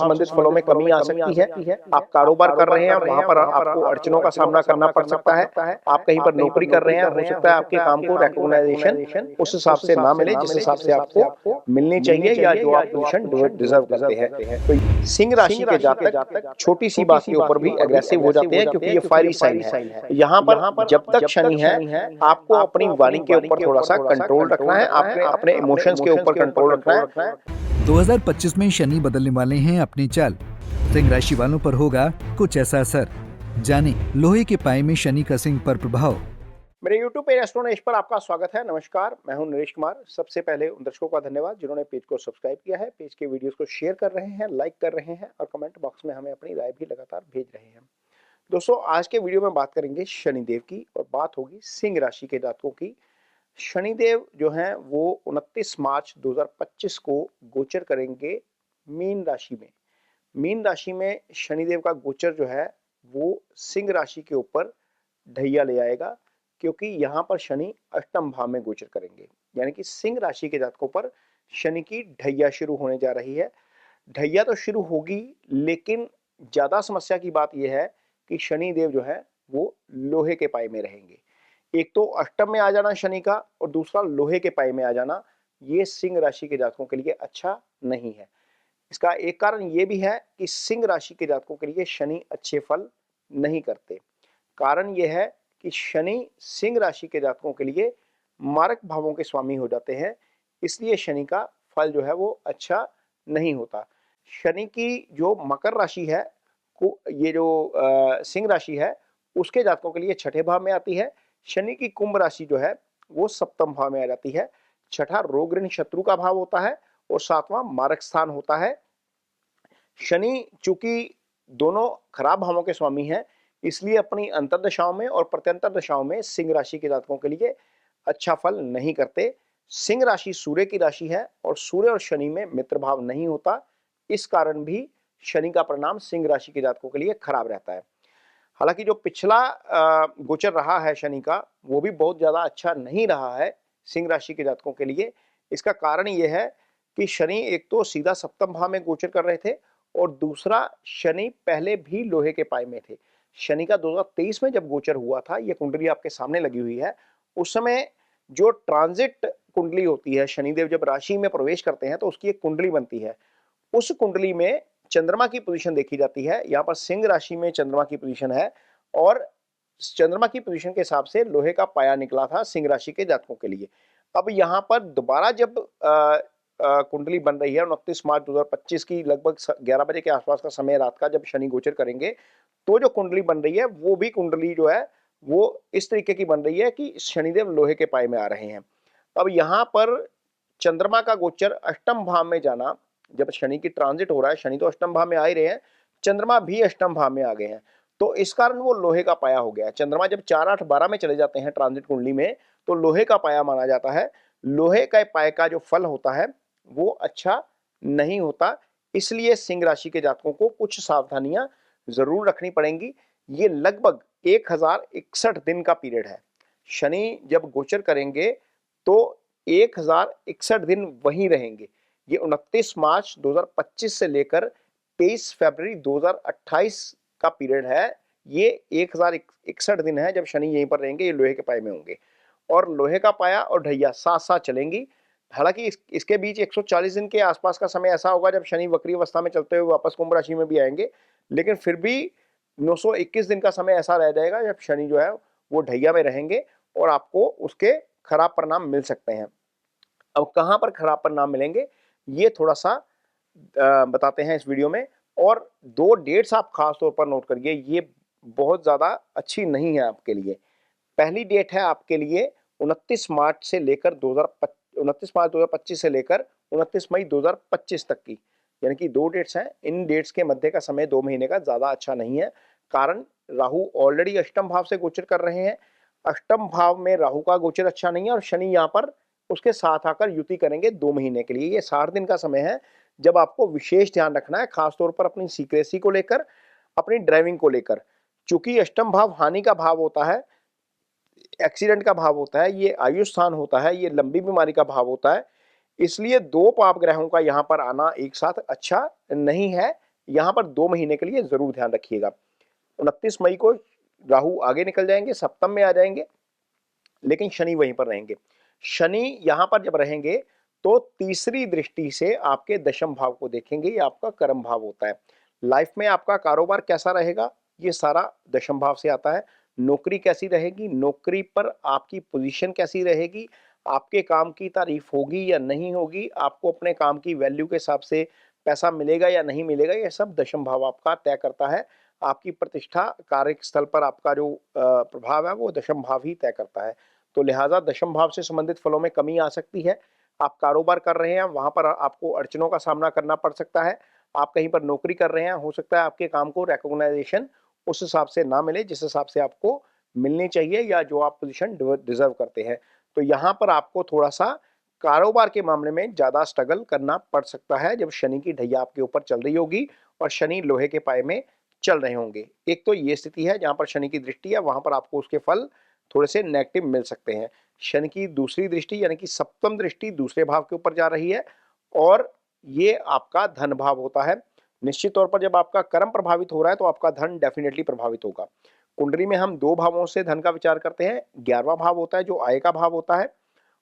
संबंधित फलों में कमी आ सकती है। आप कारोबार कर रहे हैं, वहां पर आपको अड़चनों का सामना करना पड़ सकता है। आप कहीं पर नौकरी कर रहे हैं, हो सकता है आपके काम को रिकॉग्नाइजेशन उस हिसाब से ना मिले जिस हिसाब से आपको मिलनी चाहिए या जो आप पोजीशन डिजर्व करते हैं। तो सिंह राशि के जातक छोटी सी बात के ऊपर भी एग्रेसिव हो जाते हैं, क्योंकि ये फायरी साइन है। यहाँ पर जब तक शनि है, आपको अपनी वाणी के ऊपर थोड़ा सा कंट्रोल रखना है, आपने अपने इमोशंस के ऊपर कंट्रोल रखना है। 2025 में शनि बदलने वाले हैं अपनी चाल। सिंह राशि वालों पर होगा कुछ ऐसा असर। जाने लोहे के पाए में शनि का सिंह पर प्रभाव। मेरे YouTube पेज एस्ट्रोनॉलेज पर आपका स्वागत है। नमस्कार, मैं हूं नरेश कुमार। सबसे पहले उन दर्शकों का धन्यवाद जिन्होंने पेज को सब्सक्राइब किया है, पेज के वीडियोस को शेयर कर रहे हैं, लाइक कर रहे हैं और कमेंट बॉक्स में हमें अपनी राय भी लगातार भेज रहे हैं। दोस्तों, आज के वीडियो में बात करेंगे शनिदेव की और बात होगी सिंह राशि के जातकों की। शनिदेव जो हैं वो 29 मार्च 2025 को गोचर करेंगे मीन राशि में। मीन राशि में शनिदेव का गोचर जो है वो सिंह राशि के ऊपर ढैया ले आएगा, क्योंकि यहाँ पर शनि अष्टम भाव में गोचर करेंगे। यानी कि सिंह राशि के जातकों पर शनि की ढैया शुरू होने जा रही है। ढैया तो शुरू होगी, लेकिन ज्यादा समस्या की बात यह है कि शनि देव जो है वो लोहे के पाए में रहेंगे। एक तो अष्टम में आ जाना शनि का, और दूसरा लोहे के पाए में आ जाना, ये सिंह राशि के जातकों के लिए अच्छा नहीं है। इसका एक कारण ये भी है कि सिंह राशि के जातकों के लिए शनि अच्छे फल नहीं करते। कारण यह है कि शनि सिंह राशि के जातकों के लिए मारक भावों के स्वामी हो जाते हैं, इसलिए शनि का फल जो है वो अच्छा नहीं होता। शनि की जो मकर राशि है को ये जो सिंह राशि है उसके जातकों के लिए छठे भाव में आती है। शनि की कुंभ राशि जो है वो सप्तम भाव में आ जाती है। छठा रोग ऋण शत्रु का भाव होता है और सातवां मारक स्थान होता है। शनि चूंकि दोनों खराब भावों के स्वामी हैं, इसलिए अपनी अंतर्दशाओं में और प्रत्यंतर दशाओं में सिंह राशि के जातकों के लिए अच्छा फल नहीं करते। सिंह राशि सूर्य की राशि है और सूर्य और शनि में मित्र भाव नहीं होता। इस कारण भी शनि का परिणाम सिंह राशि के जातकों के लिए खराब रहता है। हालांकि जो पिछला गोचर रहा है शनि का, वो भी बहुत ज्यादा अच्छा नहीं रहा है सिंह राशि के जातकों के लिए। इसका कारण यह है कि शनि एक तो सीधा सप्तम भाव में गोचर कर रहे थे, और दूसरा शनि पहले भी लोहे के पाए में थे। शनि का 2023 में जब गोचर हुआ था, ये कुंडली आपके सामने लगी हुई है, उस समय जो ट्रांजिट कुंडली होती है, शनिदेव जब राशि में प्रवेश करते हैं तो उसकी एक कुंडली बनती है। उस कुंडली में चंद्रमा की पोजीशन देखी जाती है। यहाँ पर सिंह राशि में चंद्रमा की पोजीशन है, और चंद्रमा की पोजीशन के हिसाब से लोहे का पाया निकला था सिंह राशि के जातकों के लिए। अब यहाँ पर दोबारा जब कुंडली बन रही है 29 मार्च 2025 की लगभग 11 बजे के आसपास का समय रात का, जब शनि गोचर करेंगे, तो जो कुंडली बन रही है वो भी कुंडली जो है वो इस तरीके की बन रही है कि शनिदेव लोहे के पाए में आ रहे हैं। अब यहाँ पर चंद्रमा का गोचर अष्टम भाव में जाना, जब शनि की ट्रांजिट हो रहा है, शनि तो अष्टम भाव में आ ही रहे हैं, चंद्रमा भी अष्टम भाव में आ गए हैं, तो इस कारण वो लोहे का पाया हो गया है। चंद्रमा जब 4, 8, 12 में चले जाते हैं ट्रांजिट कुंडली में, तो लोहे का पाया माना जाता है। लोहे का पाए का जो फल होता है वो अच्छा नहीं होता। इसलिए सिंह राशि के जातकों को कुछ सावधानियां जरूर रखनी पड़ेंगी। ये लगभग 1061 दिन का पीरियड है। शनि जब गोचर करेंगे तो 1061 दिन वहीं रहेंगे। ये 29 मार्च 2025 से लेकर 23 फरवरी 2028 का पीरियड है। ये 1061 दिन है जब शनि यहीं पर रहेंगे, ये लोहे के पाए में होंगे, और लोहे का पाया और ढैया साथ साथ चलेंगी। हालांकि इसके बीच 140 दिन के आसपास का समय ऐसा होगा जब शनि वक्री अवस्था में चलते हुए वापस कुंभ राशि में भी आएंगे, लेकिन फिर भी 921 दिन का समय ऐसा रह जाएगा जब शनि जो है वो ढैया में रहेंगे, और आपको उसके खराब परिणाम मिल सकते हैं। अब कहां पर खराब परिणाम मिलेंगे ये थोड़ा सा बताते हैं इस वीडियो में। और 2 डेट्स आप खास तौर पर नोट करिए, ये बहुत ज्यादा अच्छी नहीं है आपके लिए। पहली डेट है आपके लिए 29 मार्च से लेकर 29 मार्च 2025 से लेकर 29 मई 2025 तक की, यानी कि 2 डेट्स हैं। इन डेट्स के मध्य का समय 2 महीने का ज्यादा अच्छा नहीं है। कारण राहु ऑलरेडी अष्टम भाव से गोचर कर रहे हैं। अष्टम भाव में राहु का गोचर अच्छा नहीं है, और शनि यहाँ पर उसके साथ आकर युति करेंगे 2 महीने के लिए। ये 60 दिन का समय है जब आपको विशेष ध्यान रखना है, खासतौर पर अपनी सीक्रेसी को लेकर, अपनी ड्राइविंग को लेकर। चूंकि अष्टम भाव हानि का भाव होता है, एक्सीडेंट का भाव होता है, ये आयु स्थान होता है, ये लंबी बीमारी का भाव होता है, इसलिए 2 पाप ग्रहों का यहाँ पर आना एक साथ अच्छा नहीं है। यहाँ पर 2 महीने के लिए जरूर ध्यान रखिएगा। 29 मई को राहु आगे निकल जाएंगे, सप्तम में आ जाएंगे, लेकिन शनि वहीं पर रहेंगे। शनि यहां पर जब रहेंगे तो तीसरी दृष्टि से आपके दशम भाव को देखेंगे, ये आपका कर्म भाव होता है। लाइफ में आपका कारोबार कैसा रहेगा, ये सारा दशम भाव से आता है। नौकरी कैसी रहेगी, नौकरी पर आपकी पोजीशन कैसी रहेगी, आपके काम की तारीफ होगी या नहीं होगी, आपको अपने काम की वैल्यू के हिसाब से पैसा मिलेगा या नहीं मिलेगा, ये सब दशम भाव आपका तय करता है। आपकी प्रतिष्ठा, कार्यस्थल पर आपका जो प्रभाव है वो दशम भाव ही तय करता है। तो लिहाजा दशम भाव से संबंधित फलों में कमी आ सकती है। आप कारोबार कर रहे हैं, वहां पर आपको अड़चनों का सामना करना पड़ सकता है। आप कहीं पर नौकरी कर रहे हैं, हो सकता है आपके काम को रिकॉग्नाइजेशन उस हिसाब से ना मिले जिस हिसाब से आपको मिलनी चाहिए या जो आप पोजीशन डिजर्व करते हैं। तो यहाँ पर आपको थोड़ा सा कारोबार के मामले में ज्यादा स्ट्रगल करना पड़ सकता है जब शनि की ढैया आपके ऊपर चल रही होगी और शनि लोहे के पाए में चल रहे होंगे। एक तो ये स्थिति है जहां पर शनि की दृष्टि है, वहां पर आपको उसके फल थोड़े से नेगेटिव मिल सकते हैं। शनि की दूसरी दृष्टि यानी कि सप्तम दृष्टि दूसरे भाव के ऊपर जा रही है और ये आपका धन भाव होता है। निश्चित तौर पर जब आपका कर्म प्रभावित हो रहा है तो आपका धन डेफिनेटली प्रभावित होगा। कुंडली में हम 2 भावों से धन का विचार करते हैं। 11वां भाव होता है जो आय का भाव होता है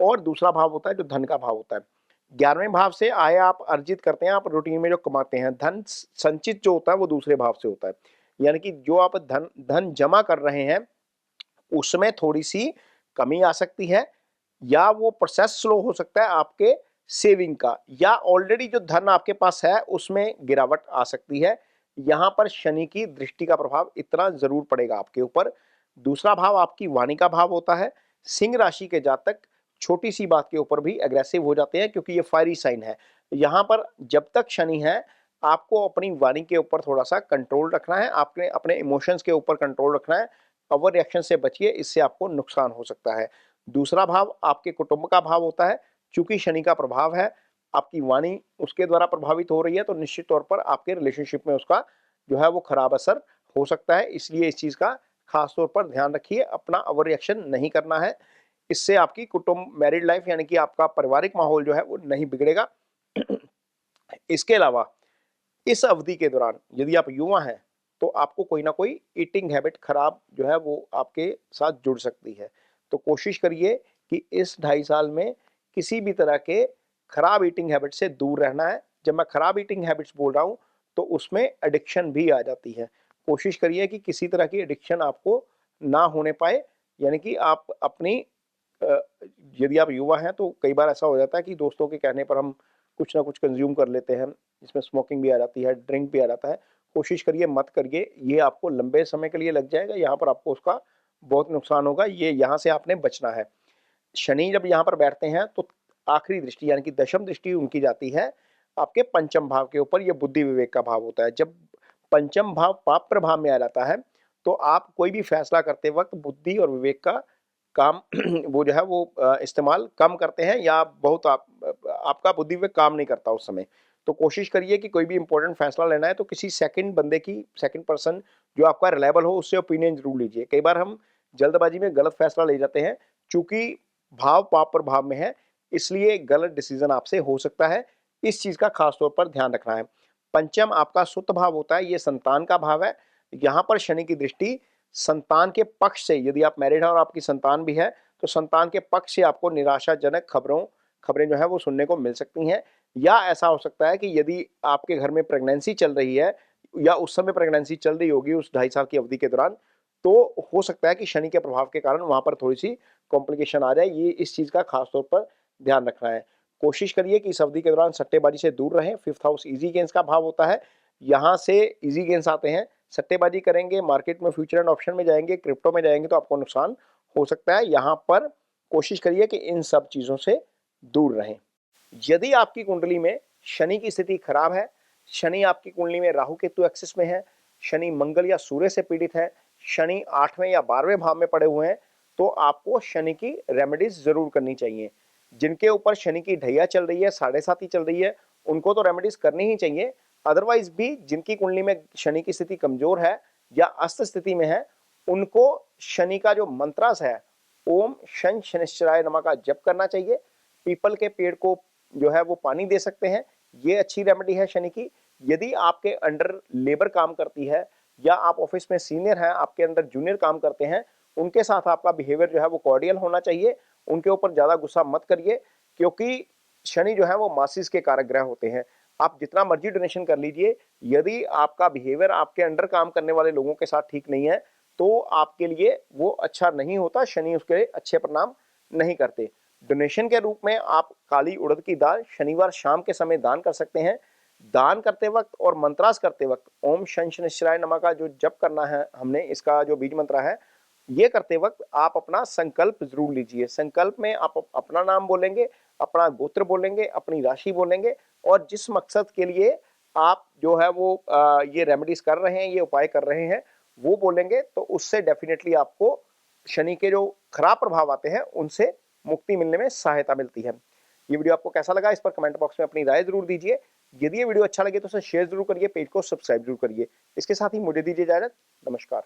और दूसरा भाव होता है जो धन का भाव होता है। 11वें भाव से आय आप अर्जित करते हैं, आप रूटीन में जो कमाते हैं। धन संचित जो होता है वो दूसरे भाव से होता है, यानी कि जो आप धन जमा कर रहे हैं उसमें थोड़ी सी कमी आ सकती है या वो प्रोसेस स्लो हो सकता है आपके सेविंग का, या ऑलरेडी जो धन आपके पास है उसमें गिरावट आ सकती है। यहां पर शनि की दृष्टि का प्रभाव इतना जरूर पड़ेगा आपके ऊपर। दूसरा भाव आपकी वाणी का भाव होता है। सिंह राशि के जातक छोटी सी बात के ऊपर भी एग्रेसिव हो जाते हैं क्योंकि ये फायरी साइन है। यहां पर जब तक शनि है आपको अपनी वाणी के ऊपर थोड़ा सा कंट्रोल रखना है, आपने अपने इमोशंस के ऊपर कंट्रोल रखना है। ओवर रिएक्शन से बचिए, इससे आपको नुकसान हो सकता है। दूसरा भाव आपके कुटुंब का भाव होता है। चूंकि शनि का प्रभाव है, आपकी वाणी उसके द्वारा प्रभावित हो रही है तो निश्चित तौर पर आपके रिलेशनशिप में उसका जो है वो खराब असर हो सकता है। इसलिए इस चीज का खास तौर पर ध्यान रखिए, अपना ओवर रिएक्शन नहीं करना है। इससे आपकी कुटुंब मैरिड लाइफ यानी कि आपका पारिवारिक माहौल जो है वो नहीं बिगड़ेगा। इसके अलावा इस अवधि के दौरान यदि आप युवा हैं तो आपको कोई ना कोई ईटिंग हैबिट खराब जो है वो आपके साथ जुड़ सकती है। तो कोशिश करिए कि इस 2.5 साल में किसी भी तरह के खराब ईटिंग हैबिट से दूर रहना है। जब मैं खराब ईटिंग हैबिट्स बोल रहा हूँ तो उसमें एडिक्शन भी आ जाती है। कोशिश करिए कि किसी तरह की एडिक्शन आपको ना होने पाए, यानी कि आप अपनी यदि आप युवा हैं तो कई बार ऐसा हो जाता है कि दोस्तों के कहने पर हम कुछ ना कुछ कंज्यूम कर लेते हैं, इसमें स्मोकिंग भी आ जाती है, ड्रिंक भी आ जाता है। कोशिश करिए मत करिए, ये आपको लंबे समय के लिए लग जाएगा, यहाँ पर आपको उसका बहुत नुकसान होगा, ये यहाँ से आपने बचना है। शनि जब यहाँ पर बैठते हैं तो आखिरी दृष्टि यानी कि दशम दृष्टि उनकी जाती है आपके पंचम भाव के ऊपर। ये बुद्धि विवेक का भाव होता है। जब पंचम भाव पाप प्रभाव में आ जाता है तो आप कोई भी फैसला करते वक्त बुद्धि और विवेक का काम वो जो है वो इस्तेमाल कम करते हैं या बहुत आपका बुद्धि विवेक काम नहीं करता उस समय। तो कोशिश करिए कि कोई भी इंपॉर्टेंट फैसला लेना है तो किसी सेकंड बंदे की, सेकंड पर्सन जो आपका रिलायबल हो उससे ओपिनियन जरूर लीजिए। कई बार हम जल्दबाजी में गलत फैसला ले जाते हैं, चूंकि भाव पाप प्रभाव में है इसलिए गलत डिसीजन आपसे हो सकता है। इस चीज का खास तौर पर ध्यान रखना है। पंचम आपका सुत भाव होता है, ये संतान का भाव है। यहाँ पर शनि की दृष्टि संतान के पक्ष से, यदि आप मैरिड हैं और आपकी संतान भी है तो संतान के पक्ष से आपको निराशाजनक खबरें जो है वो सुनने को मिल सकती हैं। या ऐसा हो सकता है कि यदि आपके घर में प्रेगनेंसी चल रही है या उस समय प्रेगनेंसी चल रही होगी उस 2.5 साल की अवधि के दौरान, तो हो सकता है कि शनि के प्रभाव के कारण वहां पर थोड़ी सी कॉम्प्लिकेशन आ जाए। ये इस चीज का खास तौर पर ध्यान रखना है। कोशिश करिए कि इस अवधि के दौरान सट्टेबाजी से दूर रहें। 5th हाउस इजी गेन्स का भाव होता है, यहाँ से इजी गेन्स आते हैं। सट्टेबाजी करेंगे, मार्केट में फ्यूचर एंड ऑप्शन में जाएंगे, क्रिप्टो में जाएंगे तो आपको नुकसान हो सकता है। यहाँ पर कोशिश करिए कि इन सब चीजों से दूर रहें। यदि आपकी कुंडली में शनि की स्थिति खराब है, शनि आपकी कुंडली में राहु केतु एक्सिस में है, शनि मंगल या सूर्य से पीड़ित है, शनि 8वें या 12वें भाव में पड़े हुए हैं, तो आपको शनि की रेमेडीज जरूर करनी चाहिए। जिनके ऊपर शनि की ढैया चल रही है, 7.5 चल रही है, उनको तो रेमेडीज करनी ही चाहिए। अदरवाइज भी जिनकी कुंडली में शनि की स्थिति कमजोर है या अस्त स्थिति में है, उनको शनि का जो मंत्रास है ओम शन शनिश्चराय नमः का जप करना चाहिए। पीपल के पेड़ को जो है वो पानी दे सकते हैं, ये अच्छी रेमेडी है शनि की। यदि आपके अंडर लेबर काम करती है या आप ऑफिस में सीनियर हैं, आपके अंदर जूनियर काम करते हैं, उनके साथ आपका बिहेवियर जो है वो कॉर्डियल होना चाहिए। उनके ऊपर ज्यादा गुस्सा मत करिए, क्योंकि शनि जो है वो मासिस के कारक ग्रह होते हैं। आप जितना मर्जी डोनेशन कर लीजिए, यदि आपका बिहेवियर आपके अंडर काम करने वाले लोगों के साथ ठीक नहीं है तो आपके लिए वो अच्छा नहीं होता, शनि उसके अच्छे परिणाम नहीं करते। डोनेशन के रूप में आप काली उड़द की दाल शनिवार शाम के समय दान कर सकते हैं। दान करते वक्त और मंत्रास करते वक्त ओम शं शनिश्चराय नमः का जो जप करना है हमने, इसका जो बीज मंत्र है, ये करते वक्त आप अपना संकल्प जरूर लीजिए। संकल्प में आप अपना नाम बोलेंगे, अपना गोत्र बोलेंगे, अपनी राशि बोलेंगे, और जिस मकसद के लिए आप जो है वो ये रेमेडीज कर रहे हैं, ये उपाय कर रहे हैं, वो बोलेंगे, तो उससे डेफिनेटली आपको शनि के जो खराब प्रभाव आते हैं उनसे मुक्ति मिलने में सहायता मिलती है। ये वीडियो आपको कैसा लगा, इस पर कमेंट बॉक्स में अपनी राय जरूर दीजिए। यदि ये वीडियो अच्छा लगे तो उसे शेयर जरूर करिए, पेज को सब्सक्राइब जरूर करिए। इसके साथ ही मुझे दीजिए इजाजत। नमस्कार।